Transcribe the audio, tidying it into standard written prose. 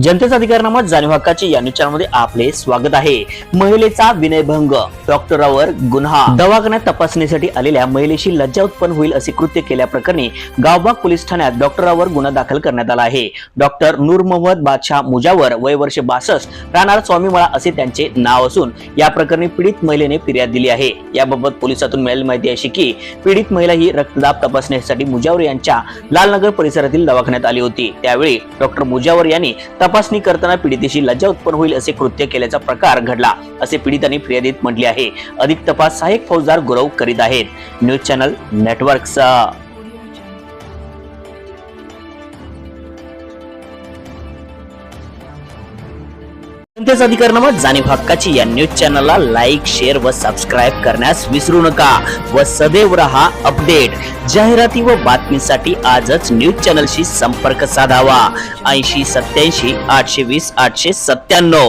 जनतेचा अधिकारनामा जाणीव हक्काची या न्यूज चॅनलमध्ये आपले स्वागत आहे। महिलेचा विनयभंग, डॉक्टरावर गुन्हा। दवाखान्यात तपासणीसाठी आलेल्या महिलेशी लज्जा उत्पन्न होईल असे कृत्य केल्याप्रकरणी गावबाग पोलीस ठाण्यात डॉक्टरावर गुन्हा दाखल करण्यात आला आहे। डॉक्टर नूर मोहम्मद बादशाह मुजावर, वय वर्ष 62, राहणार स्वामीमळा असे त्यांचे नाव असून या प्रकरणी पीडित महिलेने फिर्याद दिली आहे। याबाबत पोलिसातून मिळालेली माहिती अशी की पीडित महिला ही रक्तदाब तपासणीसाठी मुजावर यांच्या लालनगर परिसरातील दवाखान्यात आली होती। त्यावेळी डॉक्टर मुजावर यांनी तपासणी करताना पीडितेशी लज्जा उत्पन्न होईल असे कृत्य केल्याचा प्रकार घडला असे पीडितांनी फिर्यादीत म्हटले आहे। अधिक तपास सहाय्यक फौजदार गुरव करीत आहेत। न्यूज चॅनल नेटवर्कचा जनतेचा अधिकारनामा जाणीव हक्काची या न्यूज चॅनलला लाईक, शेअर व सबस्क्राईब करण्यास विसरू नका व सदैव रहा अपडेट। जाहिराती व बातमीसाठी आजच न्यूज चॅनलशी संपर्क साधावा। 80 87 820 897।